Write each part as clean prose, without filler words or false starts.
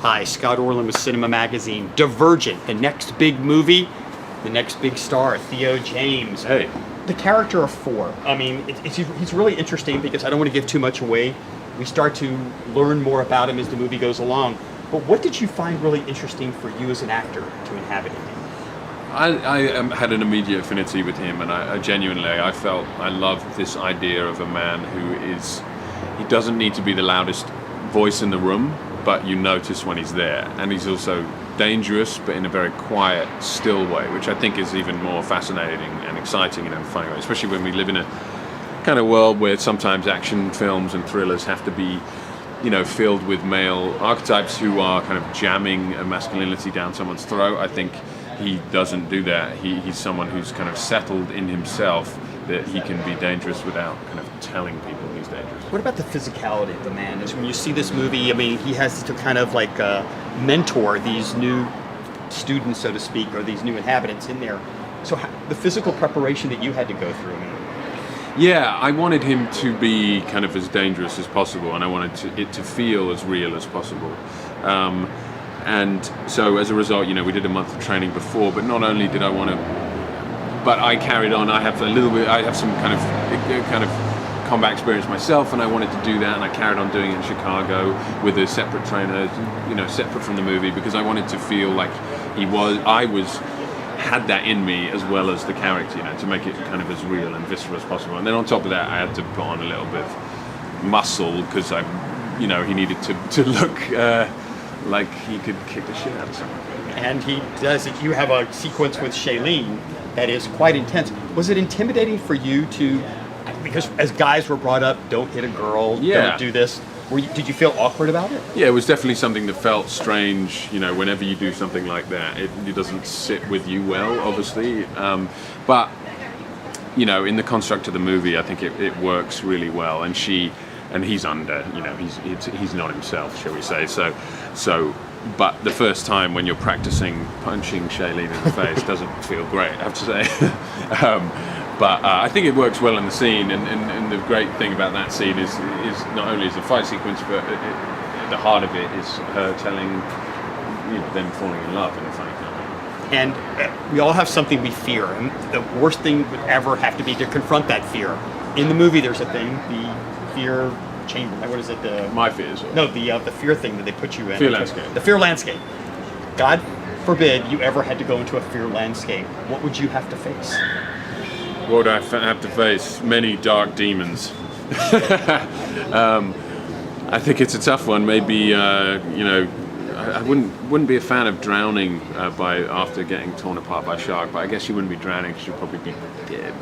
Hi, Scott Orlin with CINEMA-Magazin. Divergent, the next big movie, the next big star, Theo James. Hey. The character of 4. I mean, he's really interesting because I don't want to give too much away. We start to learn more about him as the movie goes along. But what did you find really interesting for you as an actor to inhabit him? I had an immediate affinity with him, and I genuinely, I loved this idea of a man he doesn't need to be the loudest voice in the room, but you notice when he's there. And he's also dangerous, but in a very quiet, still way, which I think is even more fascinating and exciting in a funny way, especially when we live in a kind of world where sometimes action films and thrillers have to be, filled with male archetypes who are kind of jamming a masculinity down someone's throat. I think he doesn't do that. He's someone who's kind of settled in himself that he can be dangerous without kind of telling people he's dangerous. What about the physicality of the man? Is when you see this movie, I mean, he has to kind of like mentor these new students, so to speak, or these new inhabitants in there. So the physical preparation that you had to go through, I mean. Yeah, I wanted him to be kind of as dangerous as possible, and I wanted it to feel as real as possible. And so as a result, we did a month of training before, but not only did I want to, but I carried on. I have some kind of combat experience myself, and I wanted to do that, and I carried on doing it in Chicago with a separate trainer, separate from the movie, because I wanted to feel like had that in me as well as the character, to make it kind of as real and visceral as possible. And then on top of that, I had to put on a little bit of muscle because he needed to look like he could kick the shit out of someone. And he does it. You have a sequence with Shailene that is quite intense. Was it intimidating for you because as guys were brought up, don't hit a girl, don't do this. Did you feel awkward about it? Yeah, it was definitely something that felt strange. Whenever you do something like that, it doesn't sit with you well, obviously. But in the construct of the movie, I think it works really well. And he's under, he's not himself, shall we say? So, but the first time when you're practicing punching Shailene in the face doesn't feel great, I have to say. But I think it works well in the scene, and the great thing about that scene is not only is the fight sequence, but the heart of it is her telling, them falling in love in a funny kind of way. And we all have something we fear, and the worst thing would ever have to be to confront that fear. In the movie, there's a thing, the fear chamber. What is it? My fears? No, the fear thing that they put you in. Fear landscape. The fear landscape. God forbid you ever had to go into a fear landscape. What would you have to face? What would I have to face? Many dark demons. I think it's a tough one. Maybe I wouldn't be a fan of drowning after getting torn apart by a shark. But I guess you wouldn't be drowning because you'd probably be dead.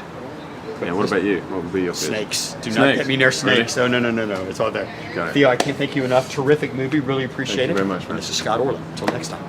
Yeah. What about you? What would be your fears? Snakes. Do not get me near snakes. Really? Oh, no. It's all there. Theo, I can't thank you enough. Terrific movie. Really appreciate it. Thank you very much, man. And this is Scott Orlin. Until next time.